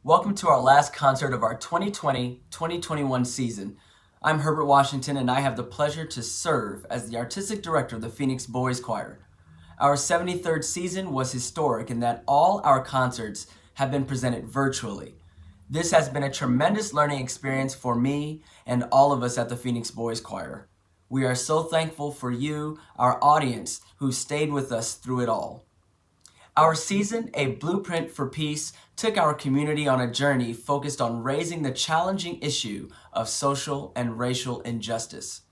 Welcome to our last concert of our 2020-2021 season. I'm Herbert Washington and I have the pleasure to serve as the artistic director of the Phoenix Boys Choir. Our 73rd season was historic in that all our concerts have been presented virtually. This has been a tremendous learning experience for me and all of us at the Phoenix Boys Choir. We are so thankful for you, our audience, who stayed with us through it all. Our season, A Blueprint for Peace, took our community on a journey focused on raising the challenging issue of social and racial injustice.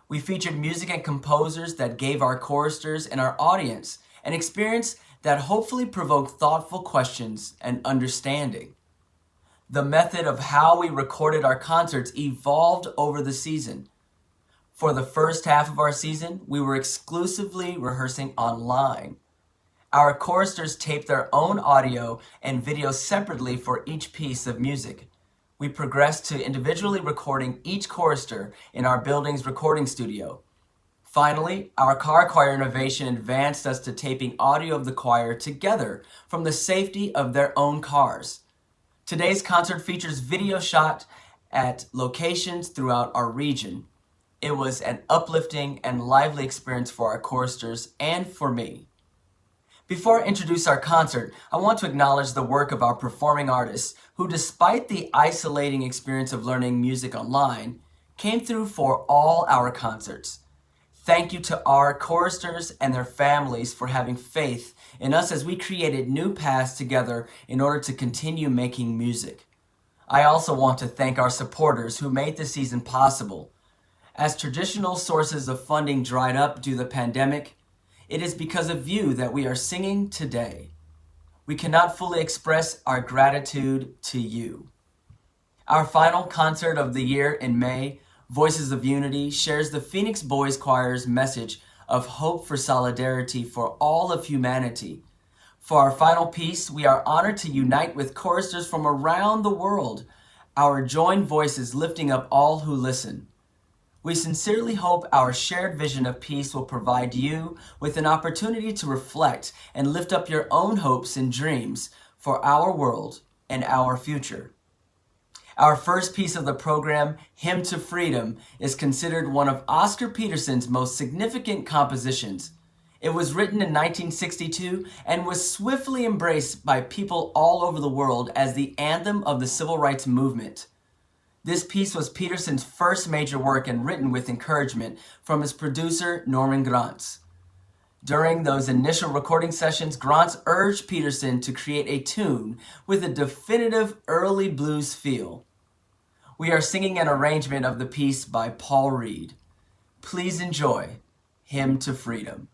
We featured music and composers that gave our choristers and our audience an experience that hopefully provoked thoughtful questions and understanding. The method of how we recorded our concerts evolved over the season. For the first half of our season, we were exclusively rehearsing online. Our choristers taped their own audio and video separately for each piece of music. We progressed to individually recording each chorister in our building's recording studio. Finally, our car choir innovation advanced us to taping audio of the choir together from the safety of their own cars. Today's concert features video shot at locations throughout our region. It was an uplifting and lively experience for our choristers and for me. Before I introduce our concert, I want to acknowledge the work of our performing artists who, despite the isolating experience of learning music online, came through for all our concerts. Thank you to our choristers and their families for having faith in us as we created new paths together in order to continue making music. I also want to thank our supporters who made this season possible. As traditional sources of funding dried up due to the pandemic, it is because of you that we are singing today. We cannot fully express our gratitude to you. Our final concert of the year in May, Voices of Unity, shares the Phoenix Boys Choir's message of hope for solidarity for all of humanity. For our final piece, we are honored to unite with choristers from around the world, our joined voices lifting up all who listen. We sincerely hope our shared vision of peace will provide you with an opportunity to reflect and lift up your own hopes and dreams for our world and our future. Our first piece of the program, Hymn to Freedom, is considered one of Oscar Peterson's most significant compositions. It was written in 1962 and was swiftly embraced by people all over the world as the anthem of the civil rights movement. This piece was Peterson's first major work and written with encouragement from his producer, Norman Granz. During those initial recording sessions, Granz urged Peterson to create a tune with a definitive early blues feel. We are singing an arrangement of the piece by Paul Reed. Please enjoy Hymn to Freedom.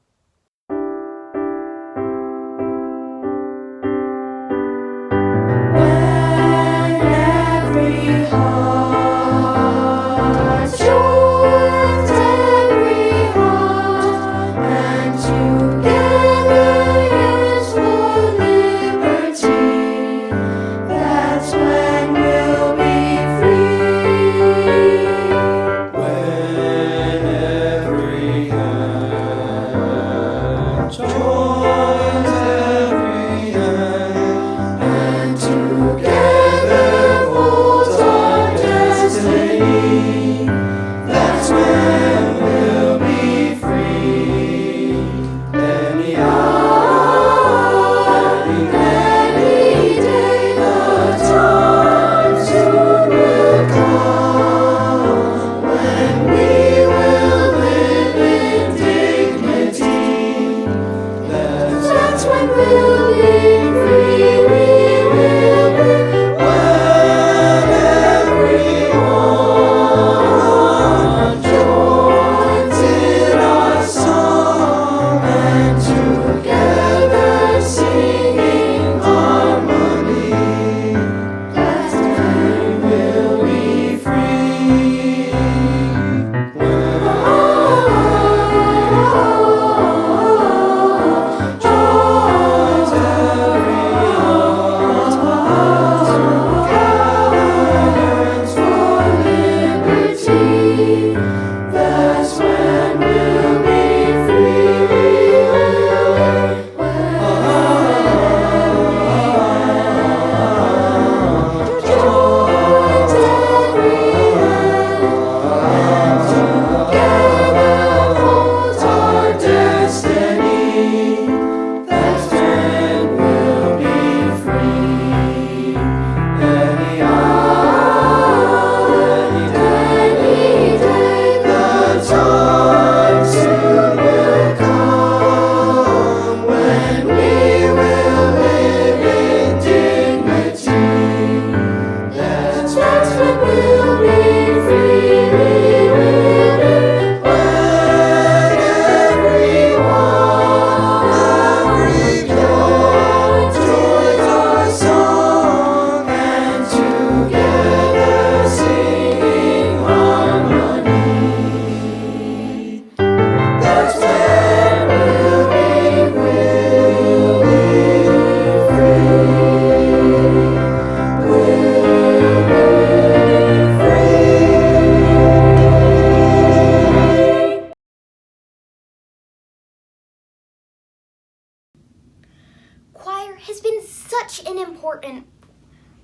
such an important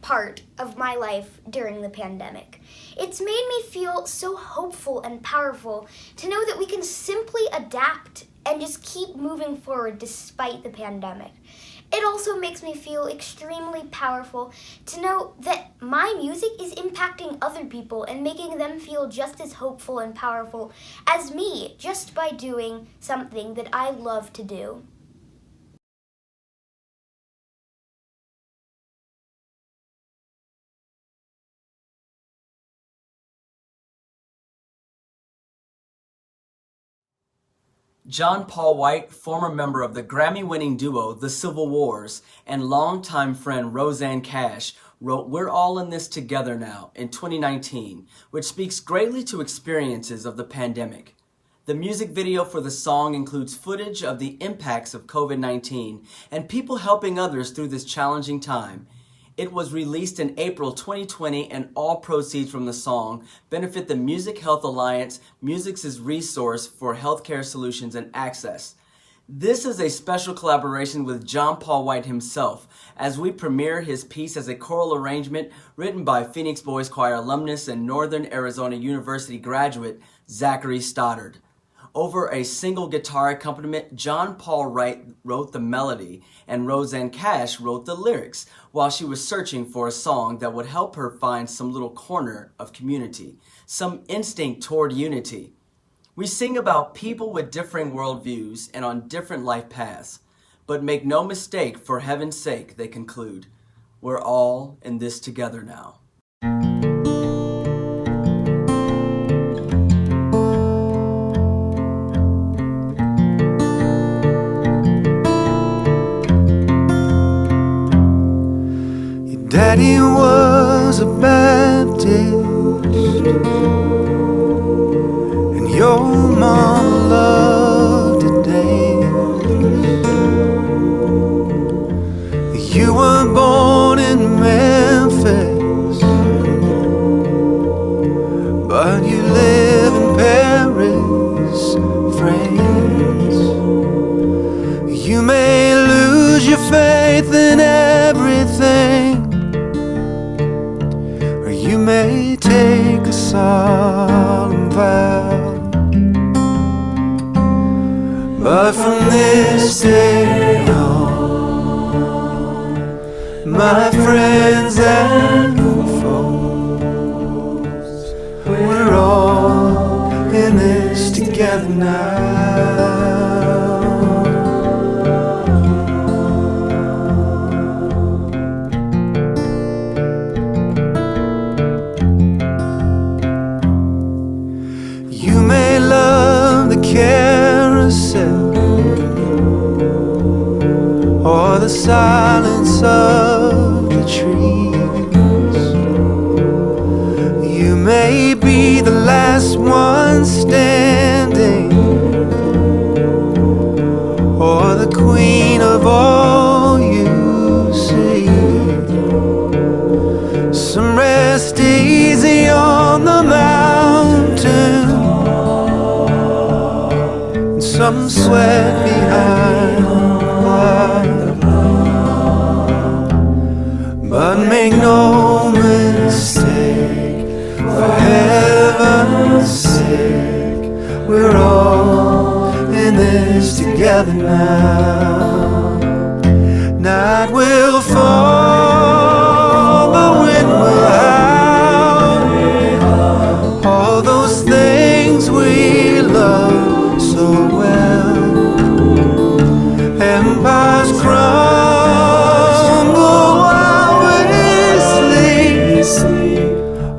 part of my life during the pandemic. It's made me feel so hopeful and powerful to know that we can simply adapt and just keep moving forward despite the pandemic. It also makes me feel extremely powerful to know that my music is impacting other people and making them feel just as hopeful and powerful as me, just by doing something that I love to do. John Paul White, former member of the Grammy-winning duo The Civil Wars, and longtime friend Rosanne Cash, wrote We're All in This Together Now in 2019, which speaks greatly to experiences of the pandemic. The music video for the song includes footage of the impacts of COVID-19 and people helping others through this challenging time. It was released in April 2020, and all proceeds from the song benefit the Music Health Alliance, Music's resource for healthcare solutions and access. This is a special collaboration with John Paul White himself as we premiere his piece as a choral arrangement written by Phoenix Boys Choir alumnus and Northern Arizona University graduate Zachary Stoddard. Over a single guitar accompaniment, John Paul White wrote the melody and Rosanne Cash wrote the lyrics while she was searching for a song that would help her find some little corner of community, some instinct toward unity. We sing about people with differing worldviews and on different life paths, but make no mistake, for heaven's sake, they conclude, we're all in this together now. Daddy was a Baptist, and your mama loved to dance. You were born in Memphis, but you live in Paris, France. You may lose your faith in everything, you may take a solemn vow, but from this day on, my friends and foes, we're all in this together now. You may love the carousel or the silence of the trees. You may be the last one standing or the queen of all you see. Some rest easy on the mountain, some sweat behind the bar. But make no mistake, for heaven's sake, we're all in this together now. Night will fall, the wind will howl, all those things we love so well. Empires crumble while we sleep.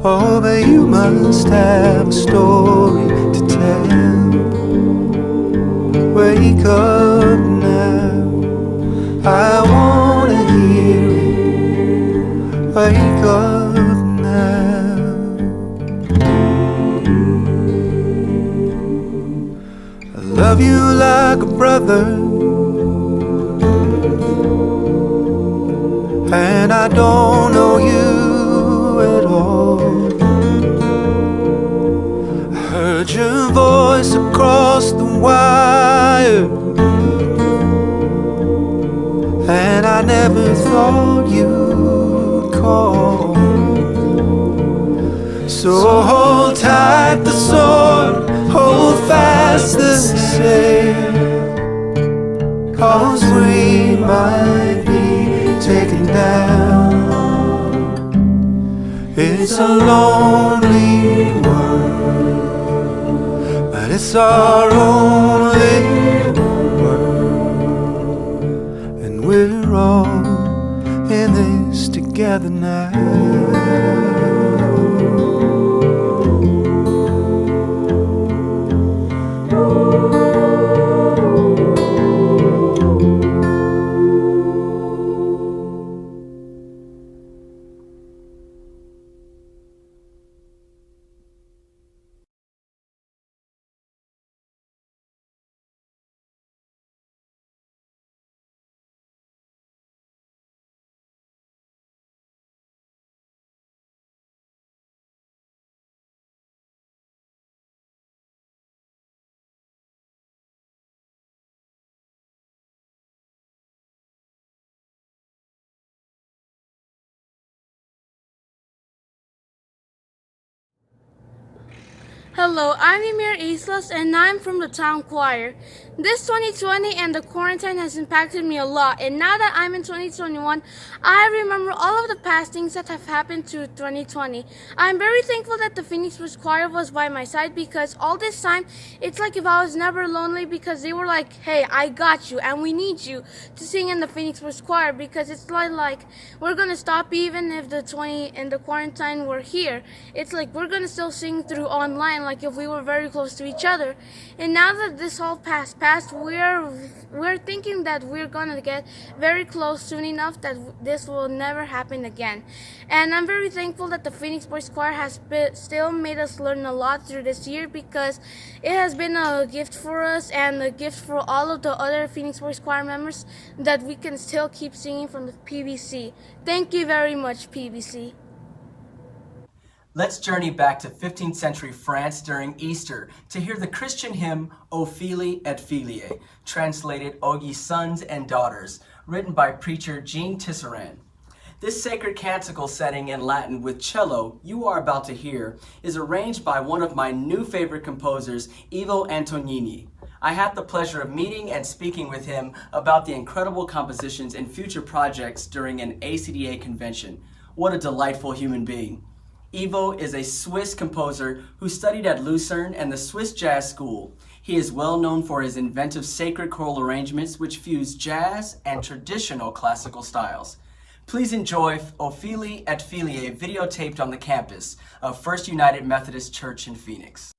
Oh, but you must have a story to tell. Wake up now, I wanna hear it. Wake up now. I love you like a brother, and I don't know you at all. I heard your voice across the wire, and I never never thought you'd call. So hold tight the sword, hold fast the sail, 'cause we might be taken down. It's a lonely world, but it's our only world, and we're all in this together now. Hello, I'm Emir Islas and I'm from the town choir. This 2020 and the quarantine has impacted me a lot, and now that I'm in 2021, I remember all of the past things that have happened to 2020. I'm very thankful that the Phoenix Boys Choir was by my side, because all this time, it's like if I was never lonely, because they were like, hey, I got you and we need you to sing in the Phoenix Boys Choir, because it's like we're gonna stop even if the 20 and the quarantine were here. It's like we're gonna still sing through online, like if we were very close to each other. And now that this all passed, we're thinking that we're gonna get very close soon enough that this will never happen again. And I'm very thankful that the Phoenix Boys Choir has still made us learn a lot through this year, because it has been a gift for us and a gift for all of the other Phoenix Boys Choir members, that we can still keep singing from the PBC. Thank you very much, PBC. Let's journey back to 15th century France during Easter to hear the Christian hymn O Fili et Filiae, translated O Ye Sons and Daughters, written by preacher Jean Tisserand. This sacred canticle setting in Latin with cello you are about to hear is arranged by one of my new favorite composers, Ivo Antonini. I had the pleasure of meeting and speaking with him about the incredible compositions and future projects during an ACDA convention. What a delightful human being. Ivo is a Swiss composer who studied at Lucerne and the Swiss Jazz School. He is well known for his inventive sacred choral arrangements which fuse jazz and traditional classical styles. Please enjoy O Fili et Filiae, videotaped on the campus of First United Methodist Church in Phoenix.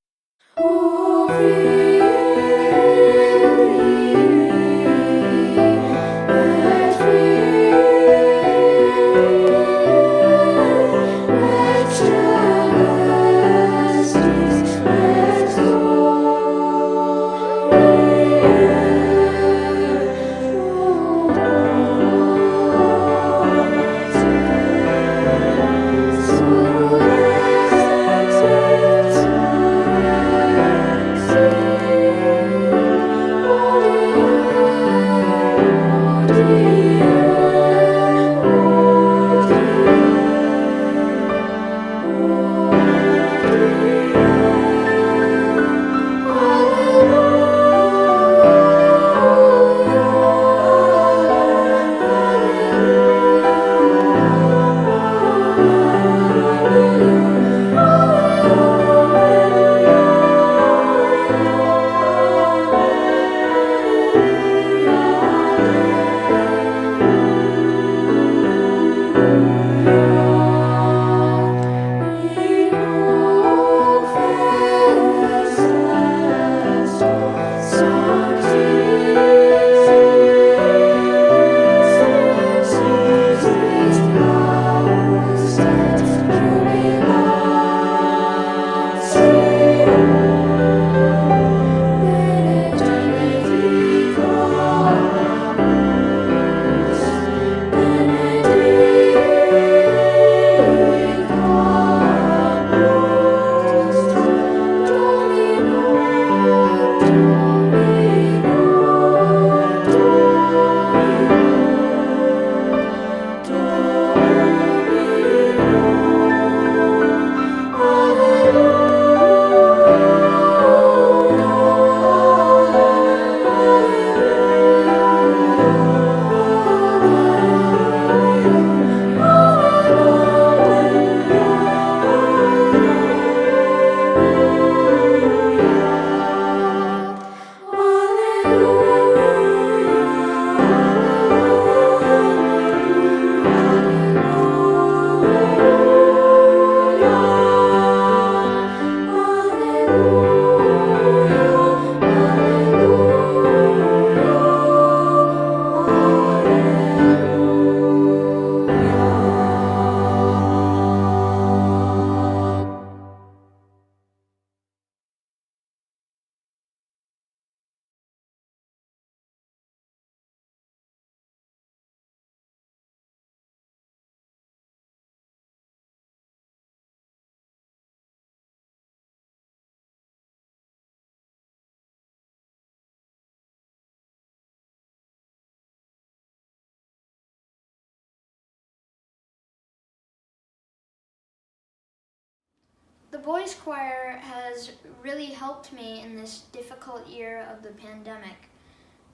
boys' choir has really helped me in this difficult year of the pandemic.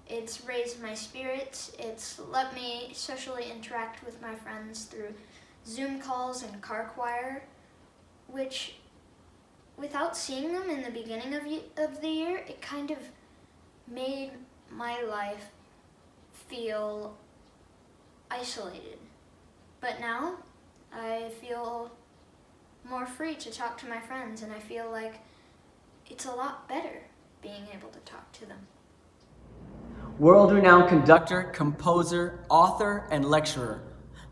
It's raised my spirits, it's let me socially interact with my friends through Zoom calls and car choir, which, without seeing them in the beginning of the year, it kind of made my life feel isolated. But now, I feel more free to talk to my friends, and I feel like it's a lot better being able to talk to them. World-renowned conductor, composer, author, and lecturer,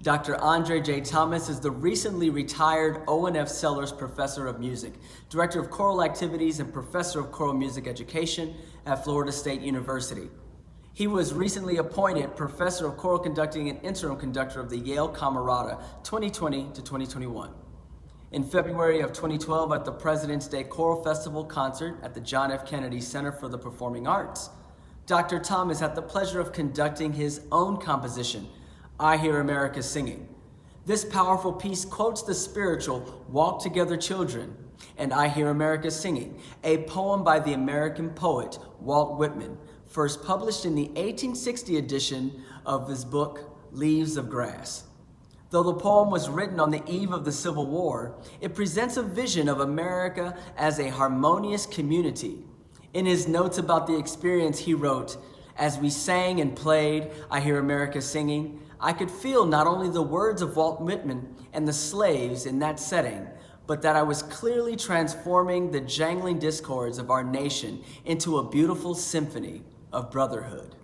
Dr. Andre J. Thomas is the recently retired O&F Sellers Professor of Music, Director of Choral Activities, and Professor of Choral Music Education at Florida State University. He was recently appointed Professor of Choral Conducting and Interim Conductor of the Yale Camerata 2020 to 2021. In February of 2012, at the President's Day Choral Festival concert at the John F. Kennedy Center for the Performing Arts, Dr. Thomas had the pleasure of conducting his own composition, I Hear America Singing. This powerful piece quotes the spiritual Walk Together Children and I Hear America Singing, a poem by the American poet Walt Whitman, first published in the 1860 edition of his book, Leaves of Grass. Though the poem was written on the eve of the Civil War, it presents a vision of America as a harmonious community. In his notes about the experience, he wrote, "As we sang and played, I Hear America Singing, I could feel not only the words of Walt Whitman and the slaves in that setting, but that I was clearly transforming the jangling discords of our nation into a beautiful symphony of brotherhood."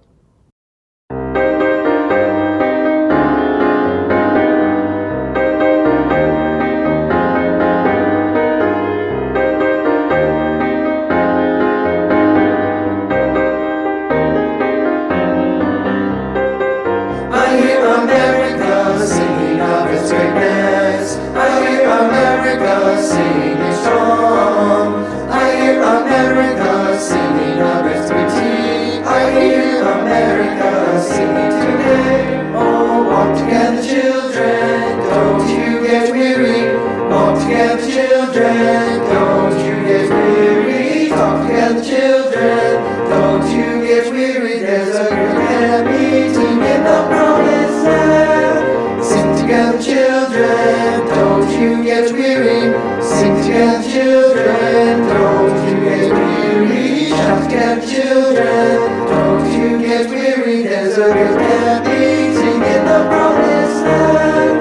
I hear America singing of its greatness. I hear America singing strong. I hear America singing of its beauty. I hear America singing today. Oh, walk together, children, don't you get weary. Walk together, children, don't you get weary. Talk together, children, don't you get weary. There's a great camp meeting in the promised land. Sing together, children, don't you get weary. Sing together, children, don't you get weary. Shout together, children, don't you get weary. There's a great camp meeting in the promised land.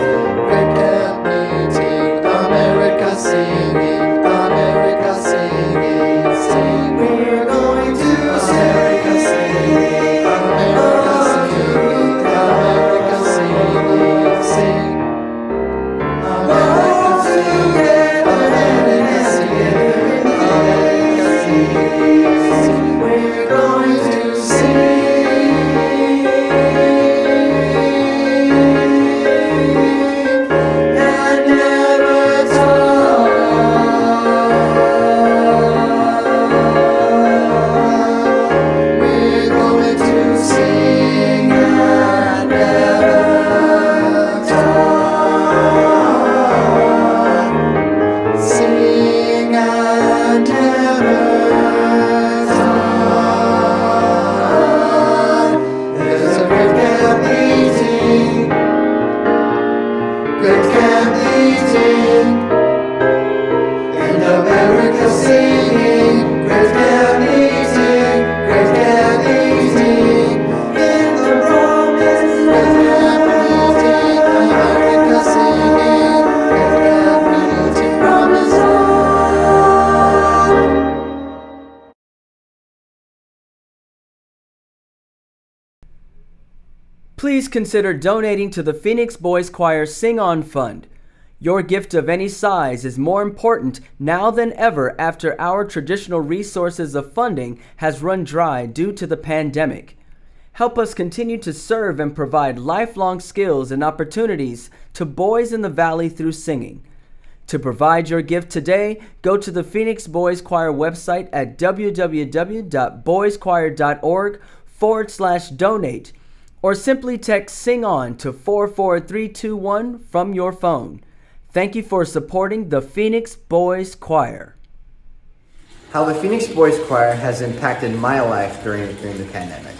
Great camp meeting, America singing, America singing, sing. We're going to America singing, America singing, America singing, sing. America singing, America singing, America singing, sing. We're going to sing and never talk. We're going to sing and never talk. Sing and never talk. There's a great camp meeting, great camp meeting, and America singing, great camp meeting, great camp meeting, in the promised land. Great camp meeting, America singing, great camp meeting, promised land. Please consider donating to the Phoenix Boys Choir Sing On Fund. Your gift of any size is more important now than ever after our traditional resources of funding has run dry due to the pandemic. Help us continue to serve and provide lifelong skills and opportunities to boys in the Valley through singing. To provide your gift today, go to the Phoenix Boys Choir website at www.boyschoir.org/donate, or simply text Sing On to 44321 from your phone. Thank you for supporting the Phoenix Boys Choir. How the Phoenix Boys Choir has impacted my life during the pandemic.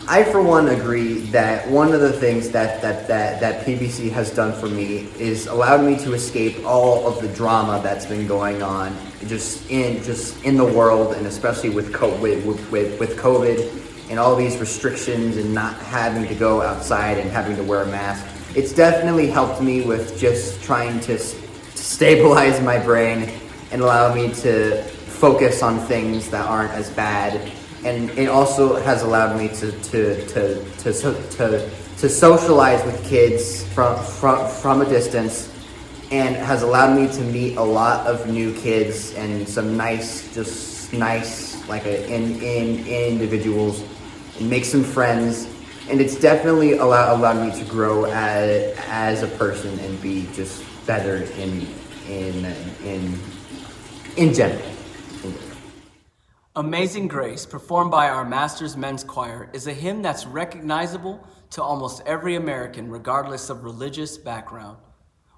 I, for one, agree that one of the things that PBC has done for me is allowed me to escape all of the drama that's been going on just in the world, and especially with COVID and all these restrictions and not having to go outside and having to wear a mask. It's definitely helped me with just trying to stabilize my brain and allow me to focus on things that aren't as bad. And it also has allowed me to socialize with kids from a distance, and has allowed me to meet a lot of new kids and some nice individuals, and make some friends. And it's definitely allowed me to grow as a person and be just better in general. Amazing Grace, performed by our Masters Men's Choir, is a hymn that's recognizable to almost every American, regardless of religious background.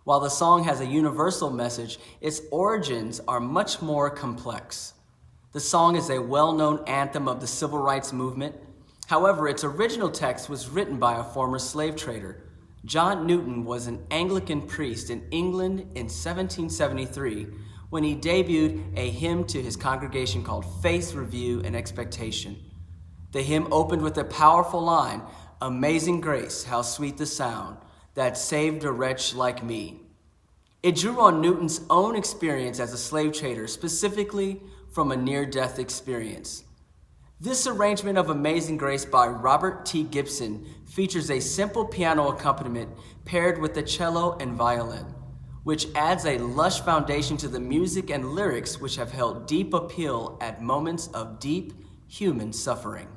While the song has a universal message, its origins are much more complex. The song is a well-known anthem of the civil rights movement. However, its original text was written by a former slave trader. John Newton was an Anglican priest in England in 1773 when he debuted a hymn to his congregation called Faith, Review, and Expectation. The hymn opened with a powerful line, "Amazing grace, how sweet the sound, that saved a wretch like me." It drew on Newton's own experience as a slave trader, specifically from a near-death experience. This arrangement of Amazing Grace by Robert T. Gibson features a simple piano accompaniment paired with the cello and violin, which adds a lush foundation to the music and lyrics, which have held deep appeal at moments of deep human suffering.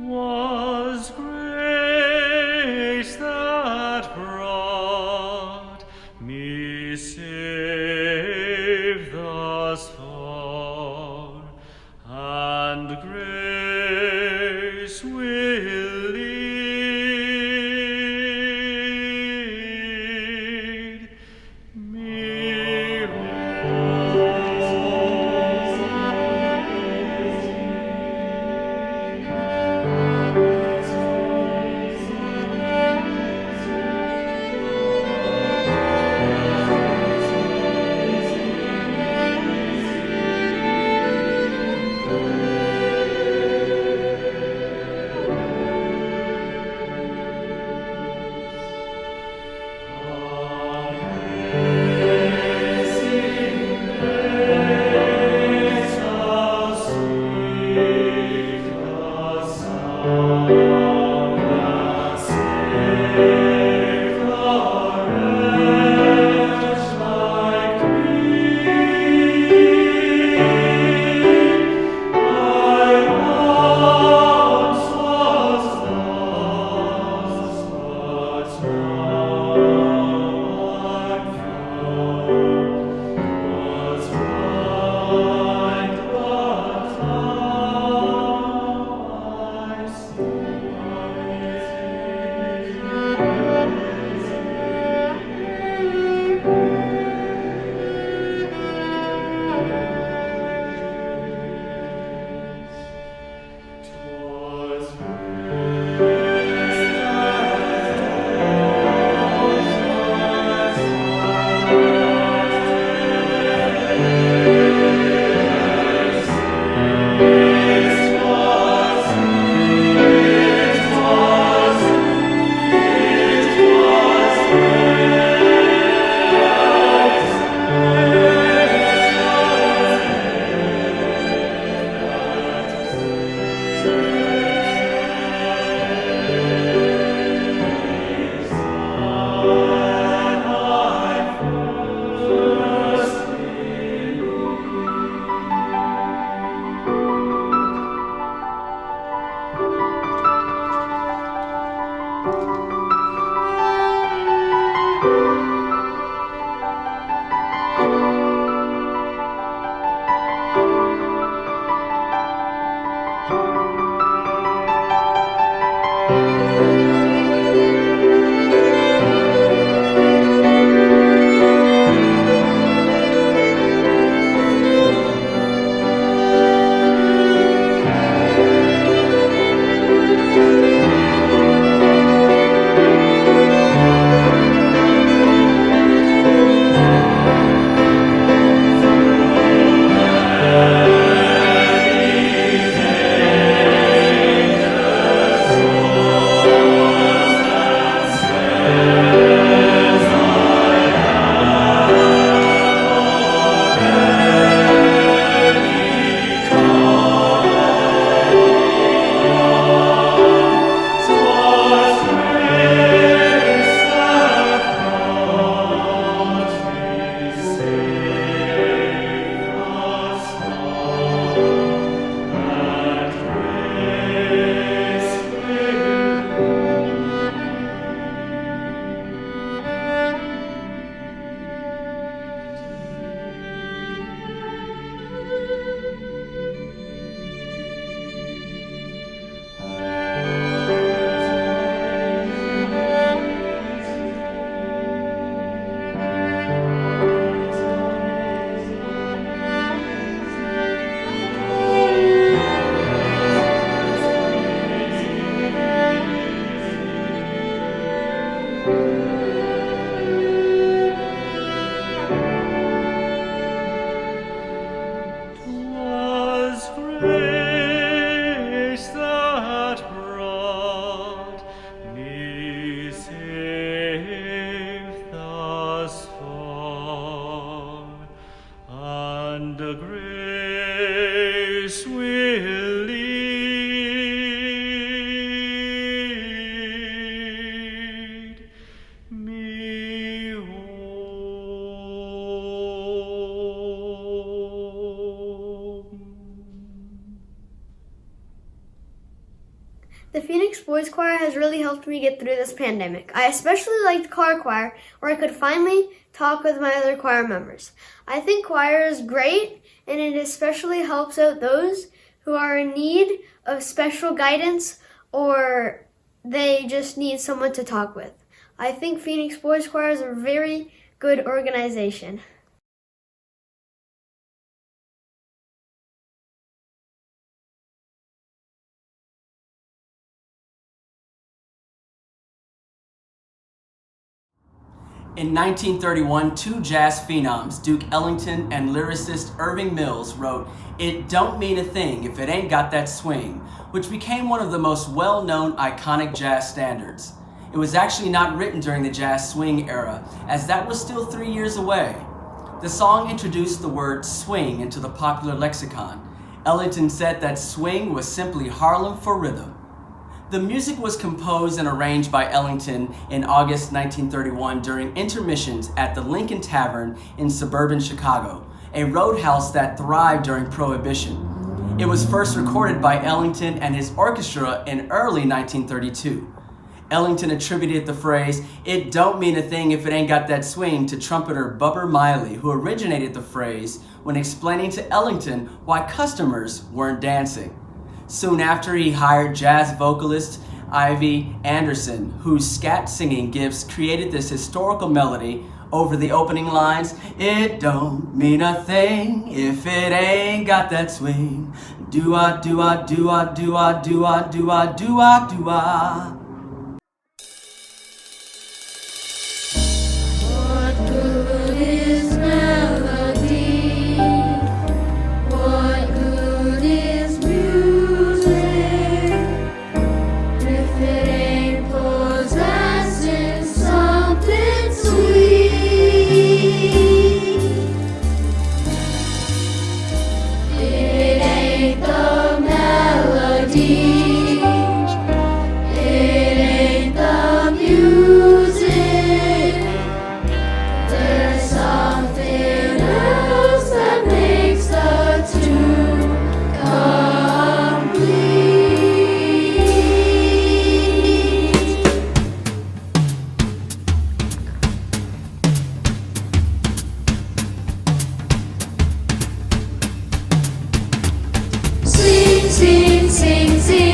Was grace that brought me safe thus far, and grace will lead me home. The Phoenix Boys Choir has really helped me get through this pandemic. I especially liked choir choir, where I could finally talk with my other choir members. I think choir is great, and it especially helps out those who are in need of special guidance or they just need someone to talk with. I think Phoenix Boys Choir is a very good organization. In 1931, two jazz phenoms, Duke Ellington and lyricist Irving Mills, wrote "It Don't Mean a Thing If It Ain't Got That Swing," which became one of the most well-known iconic jazz standards. It was actually not written during the jazz swing era, as that was still 3 years away. The song introduced the word swing into the popular lexicon. Ellington said that swing was simply Harlem for rhythm. The music was composed and arranged by Ellington in August 1931 during intermissions at the Lincoln Tavern in suburban Chicago, a roadhouse that thrived during Prohibition. It was first recorded by Ellington and his orchestra in early 1932. Ellington attributed the phrase, "It don't mean a thing if it ain't got that swing," to trumpeter Bubber Miley, who originated the phrase when explaining to Ellington why customers weren't dancing. Soon after, he hired jazz vocalist Ivy Anderson, whose scat singing created this historical melody over the opening lines, "It don't mean a thing if it ain't got that swing. Do-ah, do-ah, do-ah, do-ah, do-ah, do-ah, do-ah, do-ah." What good is melody? What good is music if it ain't possessing something sweet? It ain't the melody. It ain't the music. There's something else that makes the two complete. Sing, sing, sing, sing.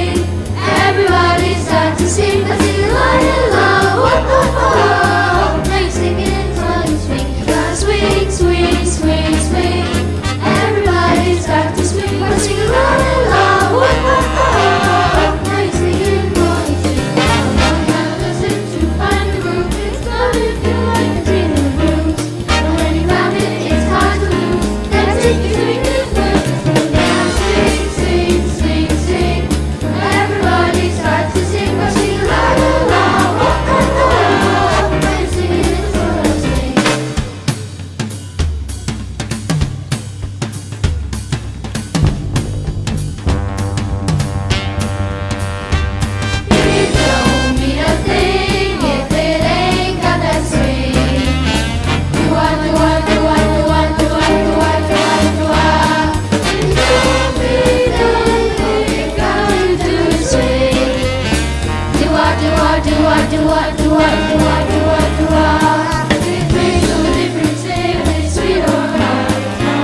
It makes no difference if it's sweet or hot.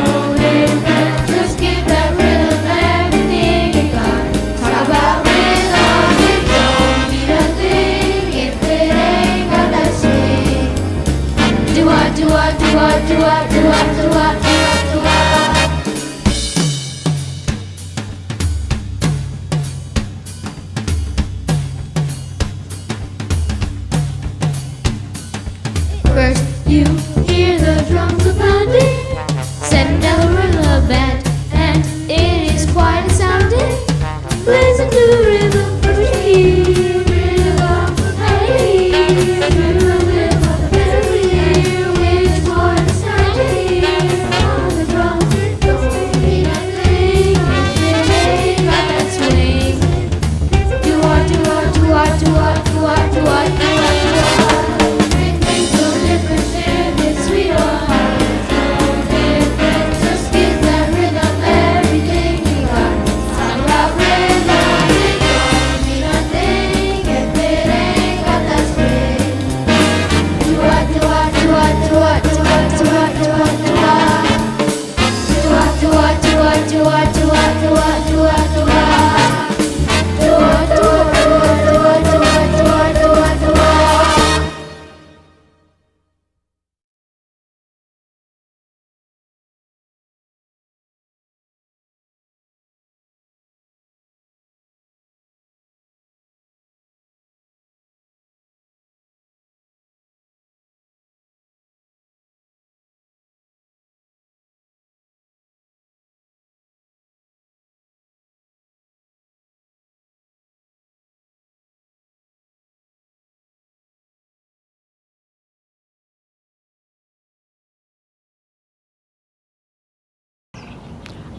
No difference. Just give that rhythm everything you got. Talk about rhythm, it don't mean a thing if it ain't got that swing. Do what, do what, do what, do what, do what, do what, do what, do what. First you hear the drums a pounding, second down the rhythm band, and it is quiet sounding. Listen to the rhythm first hear rhythm, hey, rhythm, better hear which one is sounding on the drums. Don't mean a thing if it ain't got that swing. Do what, do what, do what, do what, do what, do what, do what, do what. It makes no difference if it's sweet or hot. No difference. Just give that rhythm everything you got. Talk about rhythm, it don't mean a thing if it ain't got that swing. Do what, do what, do what, do what, do what, do what, do what, do what. Do what, do what, do what, do what, do what, do what, do what, do what. Do what, do what, do what, do what, do what, do what, do what, do what.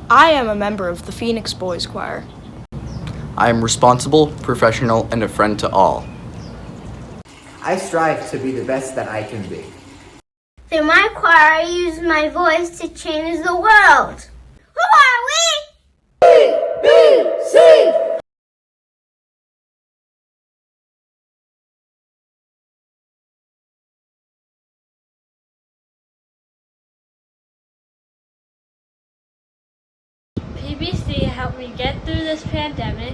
I am a member of the Phoenix Boys Choir. I am responsible, professional, and a friend to all. I strive to be the best that I can be. Through my choir, I use my voice to change the world. Who are we? BBC! PBC helped me get through this pandemic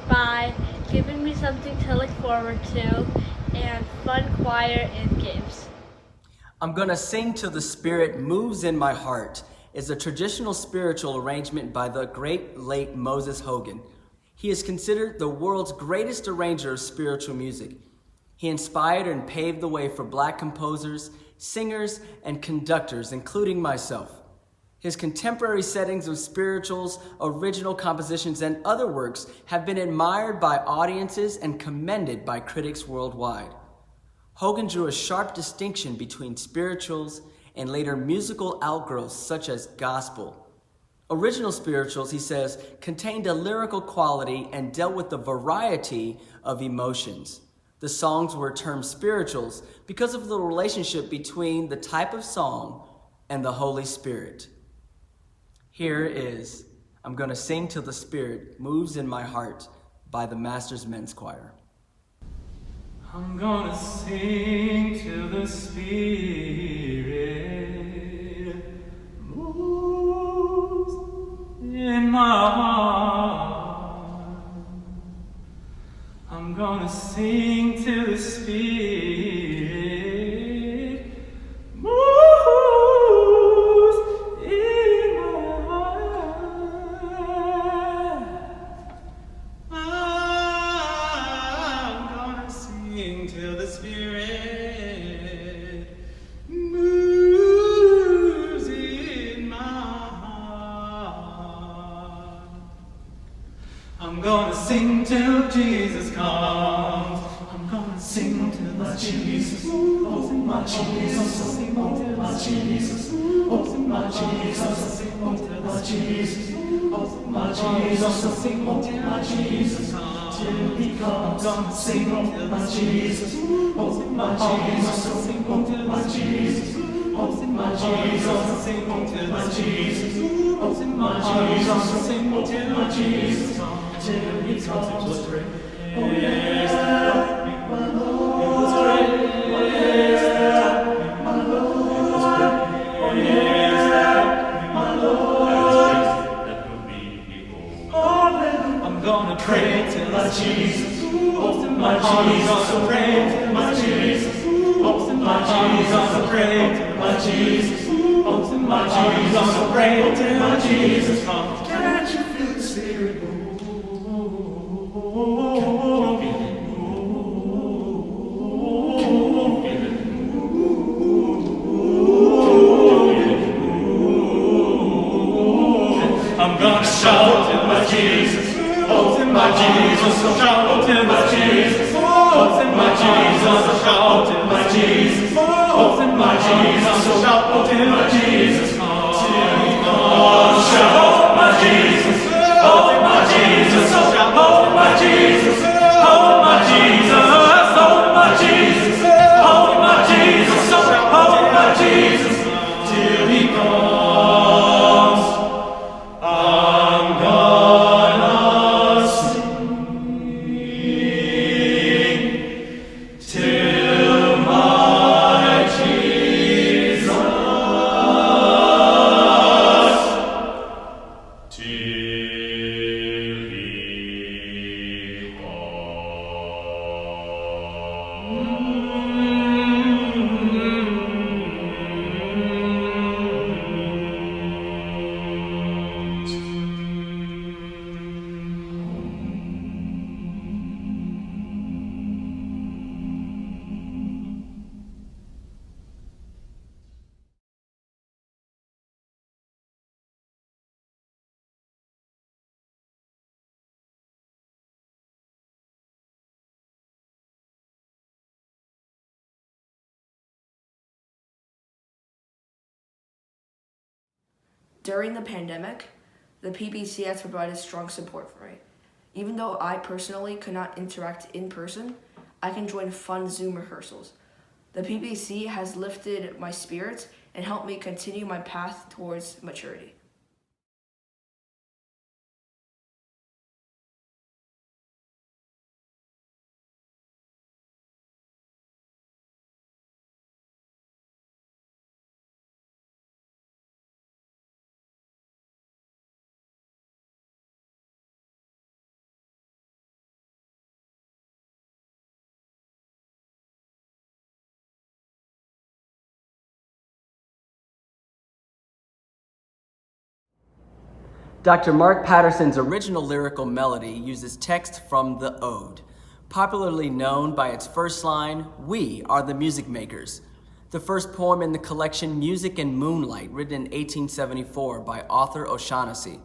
by giving me something to look forward to and fun choir and games. I'm Gonna Sing Till the Spirit Moves in My Heart is a traditional spiritual arrangement by the great late Moses Hogan. He is considered the world's greatest arranger of spiritual music. He inspired and paved the way for Black composers, singers, and conductors, including myself. His contemporary settings of spirituals, original compositions, and other works have been admired by audiences and commended by critics worldwide. Hogan drew a sharp distinction between spirituals and later musical outgrowths such as gospel. Original spirituals, he says, contained a lyrical quality and dealt with the variety of emotions. The songs were termed spirituals because of the relationship between the type of song and the Holy Spirit. Here is I'm Gonna Sing Till the Spirit Moves in My Heart by the Masters Men's Choir. I'm gonna sing till the Spirit moves in my heart. I'm gonna sing till the Spirit moves in my heart. I'm gonna sing till the Spirit moves in my heart. I'm gonna sing till Jesus comes. I'm gonna sing till my Jesus. Oh, my Jesus. Oh, my Jesus. Oh, my Jesus. Oh, my Jesus. Oh, my Jesus. Oh, my Jesus. Till he comes, I'm gonna sing till my Jesus. Oh, my Jesus. Oh, my Jesus. Oh, my Jesus. Sing till my Jesus. Oh, my Jesus. Sing till my Jesus. Till he comes, oh yes, my Lord. gonna pray till my Jesus. Oh, my Jesus. I'm gonna pray till my Jesus. Oh, my Jesus. I'm gonna pray till my Jesus. Oh, my Jesus. I'm gonna pray till my Jesus comes. Can't you feel the Spirit move? I'm gonna shout till my Jesus. Oh, till my Jesus. Shout till my Jesus. Oh, till my Jesus. Shout till my Jesus. Oh, till my Jesus. Shout till my Jesus. Till he comes. Shout my Jesus. Oh, my Jesus. Shout my Jesus. Oh, my Jesus. Oh, my Jesus. Oh, my Jesus. Oh, my Jesus. Till he comes. I'm gonna sing till my Jesus, till he During the pandemic, the PBC has provided strong support for me. Even though I personally could not interact in person, I can join fun Zoom rehearsals. The PBC has lifted my spirits and helped me continue my path towards maturity. Dr. Mark Patterson's original lyrical melody uses text from the Ode, popularly known by its first line, "We are the music makers," the first poem in the collection Music and Moonlight, written in 1874 by Arthur O'Shaughnessy.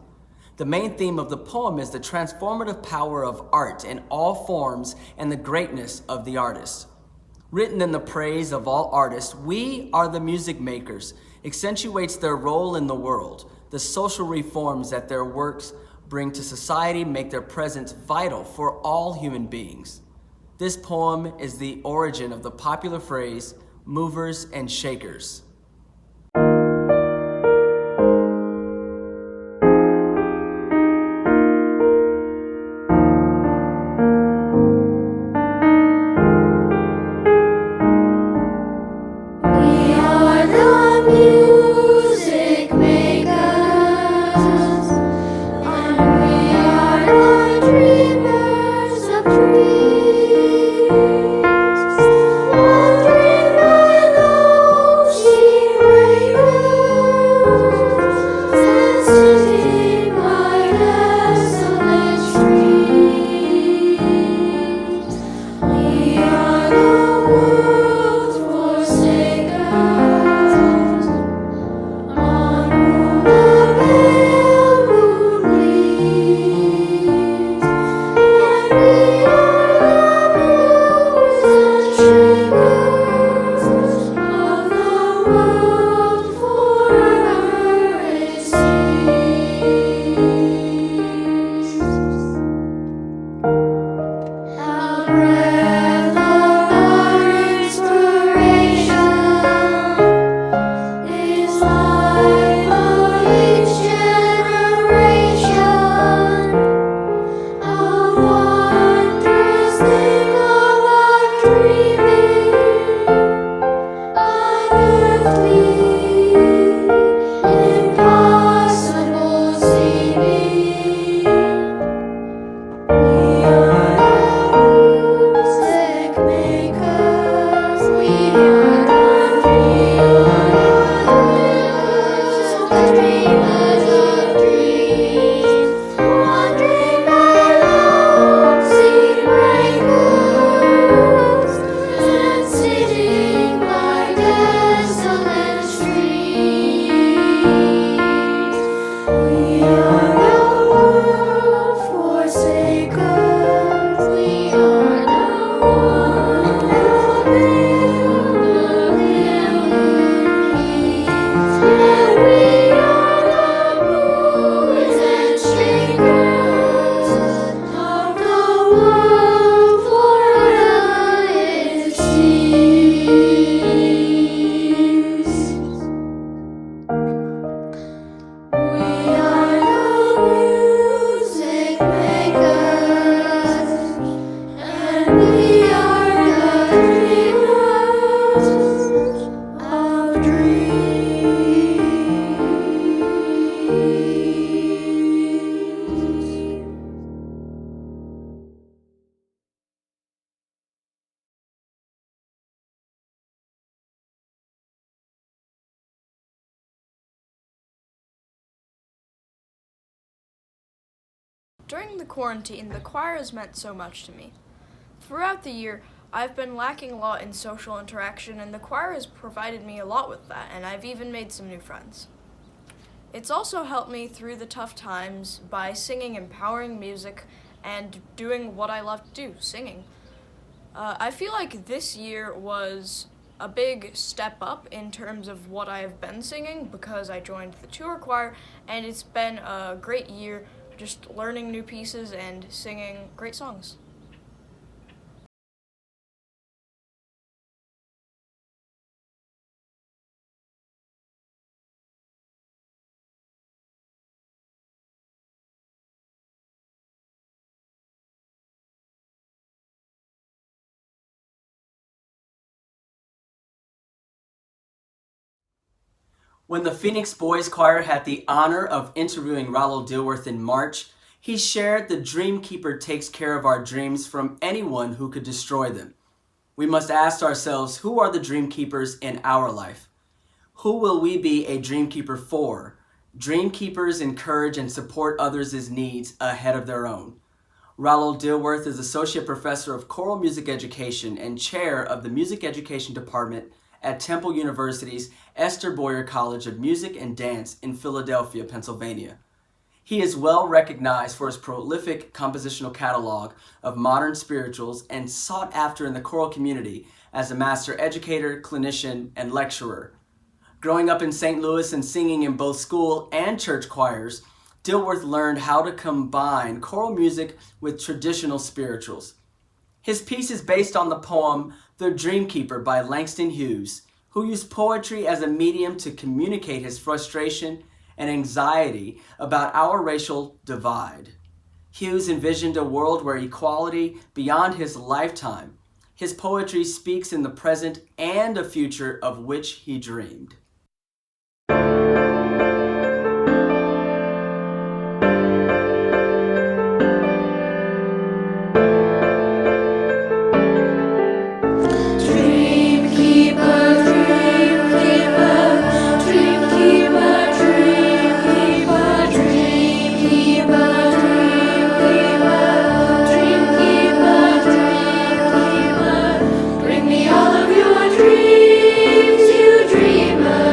The main theme of the poem is the transformative power of art in all forms and the greatness of the artist. Written in the praise of all artists, "We are the music makers" accentuates their role in the world. The social reforms that their works bring to society make their presence vital for all human beings. This poem is the origin of the popular phrase, movers and shakers. We are the music makers, and we are the dreamers of dreams. Wandering by those she rivers, and sitting by desolate streams. We are the world's forsakers, on whom the pale moon gleams, and we are the movers and shakers of the world forever it seems. Our breath of our inspiration is life of each generation, a wondrous thing of our dreaming, unearthly, impossible seeming. We During the quarantine, the choir has meant so much to me. Throughout the year, I've been lacking a lot in social interaction, and the choir has provided me a lot with that, and I've even made some new friends. It's also helped me through the tough times by singing empowering music and doing what I love to do, singing. I feel like this year was a big step up in terms of what I have been singing because I joined the tour choir, and it's been a great year just learning new pieces and singing great songs. When the Phoenix Boys Choir had the honor of interviewing Raul Dilworth in March, he shared the Dreamkeeper takes care of our dreams from anyone who could destroy them. We must ask ourselves, who are the Dreamkeepers in our life? Who will we be a Dreamkeeper for? Dreamkeepers encourage and support others' needs ahead of their own. Raul Dilworth is Associate Professor of Choral Music Education and Chair of the Music Education Department at Temple University's Esther Boyer College of Music and Dance in Philadelphia, Pennsylvania. He is well recognized for his prolific compositional catalog of modern spirituals and sought after in the choral community as a master educator, clinician, and lecturer. Growing up in St. Louis and singing in both school and church choirs, Dilworth learned how to combine choral music with traditional spirituals. His piece is based on the poem The Dreamkeeper by Langston Hughes, who used poetry as a medium to communicate his frustration and anxiety about our racial divide. Hughes envisioned a world where equality beyond his lifetime. His poetry speaks in the present and a future of which he dreamed. Bring me all of your dreams you dream of.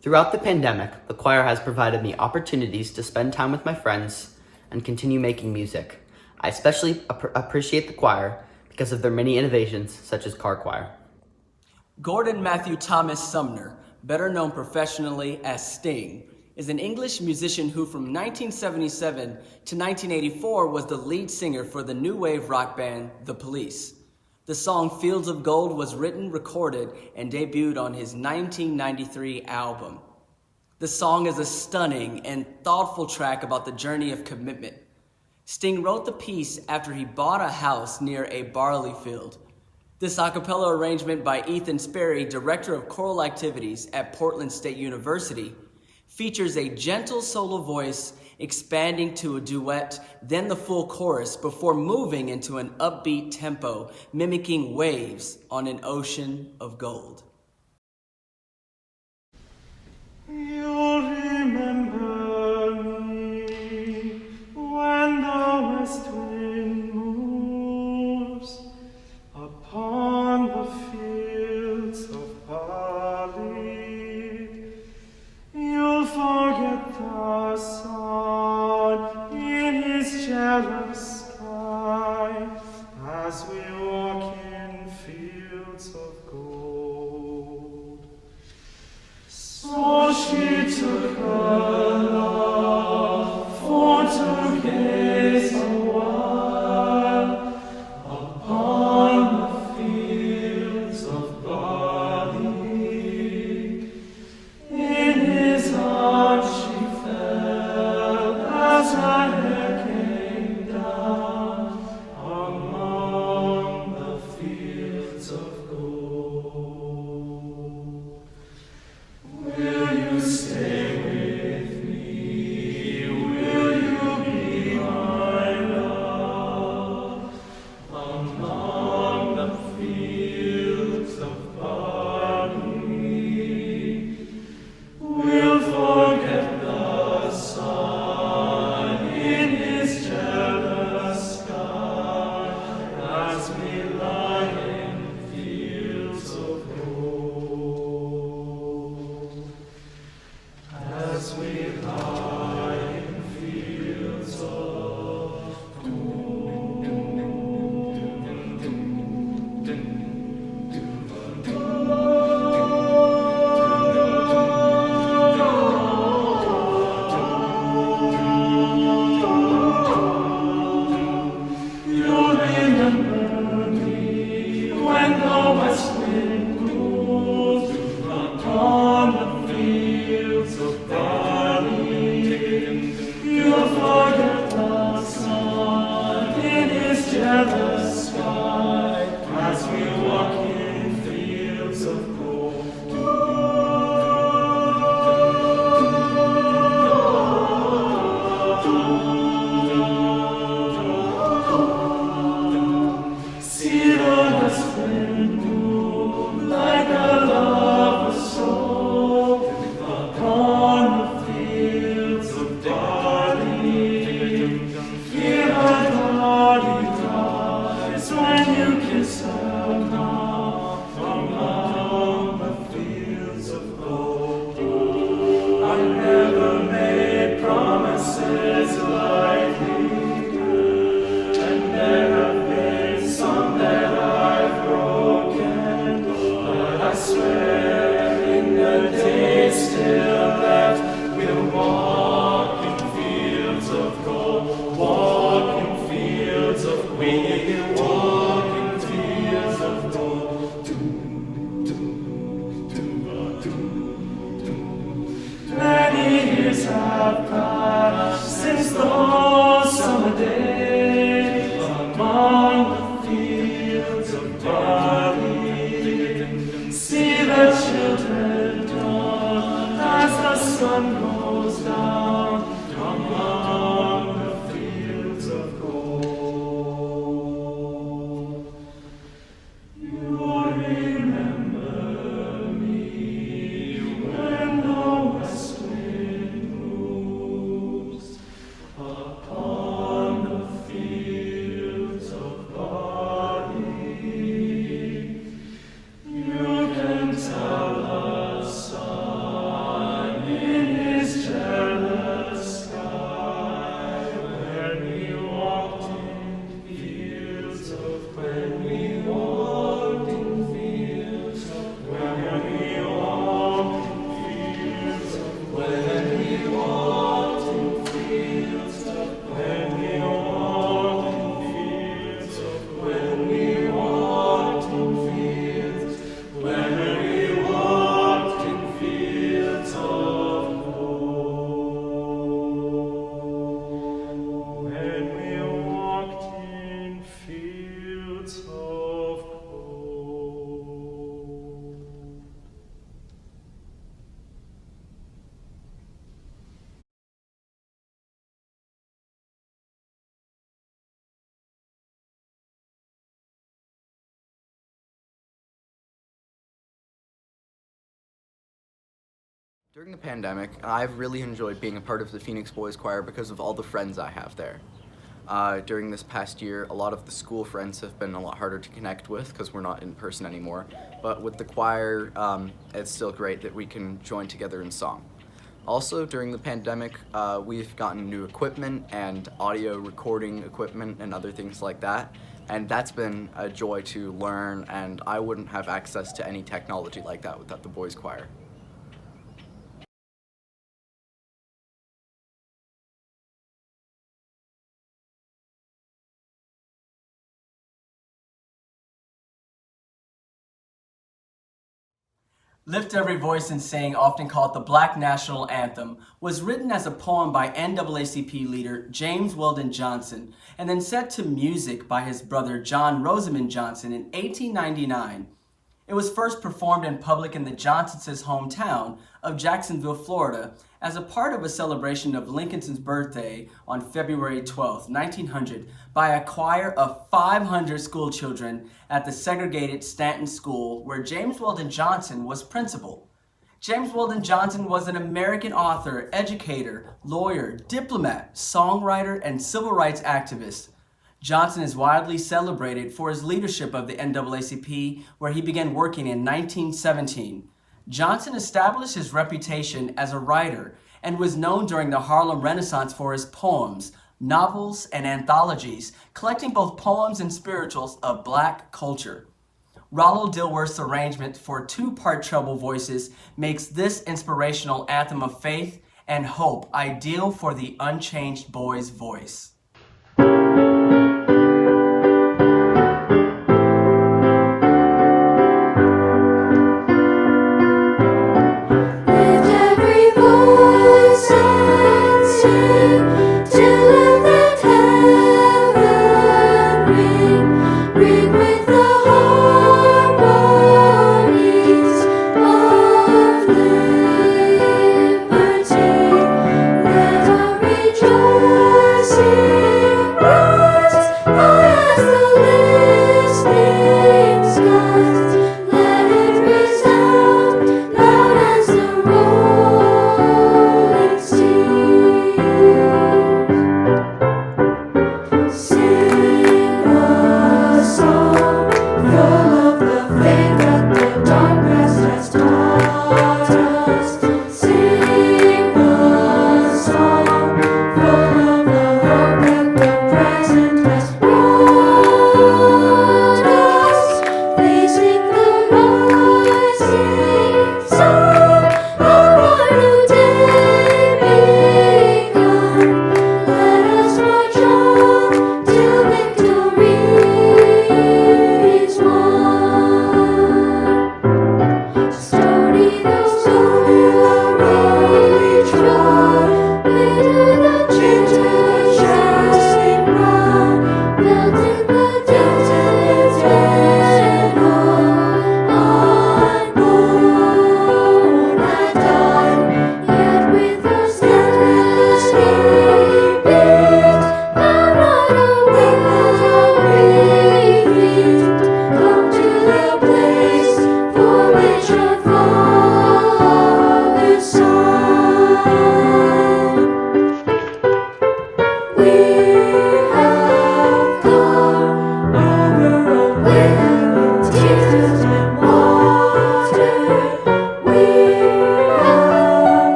Throughout the pandemic, the choir has provided me opportunities to spend time with my friends and continue making music. I especially appreciate the choir because of their many innovations, such as car choir. Gordon Matthew Thomas Sumner, better known professionally as Sting, is an English musician who from 1977 to 1984 was the lead singer for the new wave rock band The Police. The song Fields of Gold was written, recorded, and debuted on his 1993 album. The song is a stunning and thoughtful track about the journey of commitment. Sting wrote the piece after he bought a house near a barley field. This a cappella arrangement by Ethan Sperry, Director of Choral Activities at Portland State University, features a gentle solo voice expanding to a duet, then the full chorus before moving into an upbeat tempo, mimicking waves on an ocean of gold. You'll remember me when the west wind moves upon the fields of barley. You'll forget the sun in his jealous sky as we walk in fields of gold. So she took her love for to gaze a while upon the fields of barley. In his arms she fell as her hair came down among the fields of gold. Will you stay with me? Will you be my love among the fields of barley? We'll forget the sun in his jealous sky as we lie in fields of gold. As we lie in fields of You'll remember me when the west wind blows upon the fields of barley. You'll forget the sun in his jealous sky as we walk in fields of See the west wind move like a lover's soul upon the fields of barley. Feel her body rise when you kiss her now among the fields of gold. I never made promises lightly, and there have been some that I've broken, but I swear in the days still left, we'll walk in fields of gold, walk in fields of gold, we'll walk in fields of gold. Many years have passed since those summer days among the fields of barley. See the children dawn as the sun goes down among the fields of gold. You'll remember me when the west wind moves upon the fields of barley. You can tell the sun During the pandemic, I've really enjoyed being a part of the Phoenix Boys Choir because of all the friends I have there. During this past year, a lot of the school friends have been a lot harder to connect with because we're not in person anymore. But with the choir, it's still great that we can join together in song. Also, during the pandemic, we've gotten new equipment and audio recording equipment and other things like that. And that's been a joy to learn, and I wouldn't have access to any technology like that without the boys' choir. Lift Every Voice and Sing, often called the Black National Anthem, was written as a poem by NAACP leader James Weldon Johnson and then set to music by his brother John Rosamond Johnson in 1899. It was first performed in public in the Johnsons' hometown of Jacksonville, Florida, as a part of a celebration of Lincoln's birthday on February 12, 1900, by a choir of 500 school children at the segregated Stanton School, where James Weldon Johnson was principal. James Weldon Johnson was an American author, educator, lawyer, diplomat, songwriter, and civil rights activist. Johnson is widely celebrated for his leadership of the NAACP, where he began working in 1917. Johnson established his reputation as a writer and was known during the Harlem Renaissance for his poems, novels, and anthologies, collecting both poems and spirituals of Black culture. Rollo Dilworth's arrangement for two-part treble voices makes this inspirational anthem of faith and hope ideal for the unchanged boy's voice.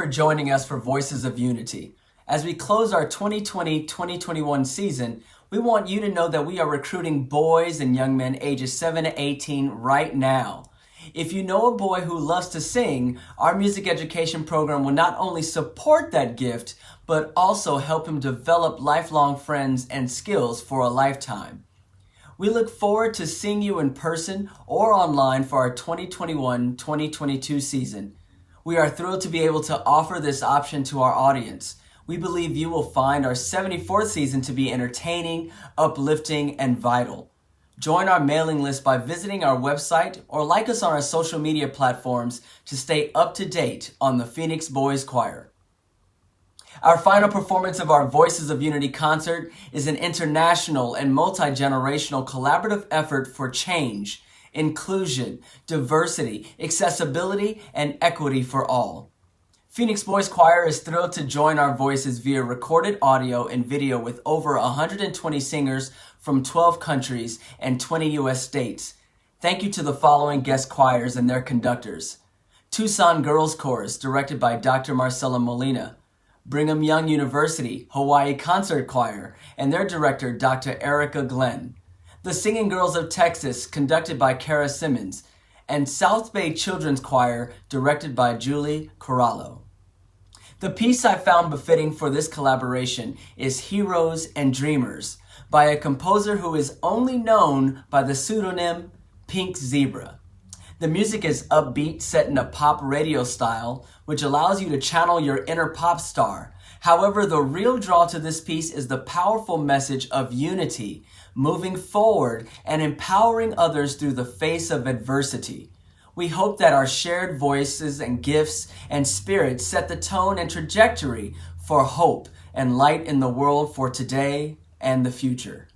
for joining us for Voices of Unity. As we close our 2020-2021 season, we want you to know that we are recruiting boys and young men ages 7 to 18 right now. If you know a boy who loves to sing, our music education program will not only support that gift, but also help him develop lifelong friends and skills for a lifetime. We look forward to seeing you in person or online for our 2021-2022 season. We are thrilled to be able to offer this option to our audience. We believe you will find our 74th season to be entertaining, uplifting, and vital. Join our mailing list by visiting our website or like us on our social media platforms to stay up to date on the Phoenix Boys Choir. Our final performance of our Voices of Unity concert is an international and multi-generational collaborative effort for change, inclusion, diversity, accessibility, and equity for all. Phoenix Boys Choir is thrilled to join our voices via recorded audio and video with over 120 singers from 12 countries and 20 U.S. states. Thank you to the following guest choirs and their conductors: Tucson Girls Chorus, directed by Dr. Marcela Molina; Brigham Young University Hawaii Concert Choir and their director, Dr. Erica Glenn; the Singing Girls of Texas, conducted by Kara Simmons; and South Bay Children's Choir, directed by Julie Corallo. The piece I found befitting for this collaboration is Heroes and Dreamers by a composer who is only known by the pseudonym Pink Zebra. The music is upbeat, set in a pop radio style, which allows you to channel your inner pop star. However, the real draw to this piece is the powerful message of unity, moving forward and empowering others through the face of adversity. We hope that our shared voices and gifts and spirits set the tone and trajectory for hope and light in the world for today and the future.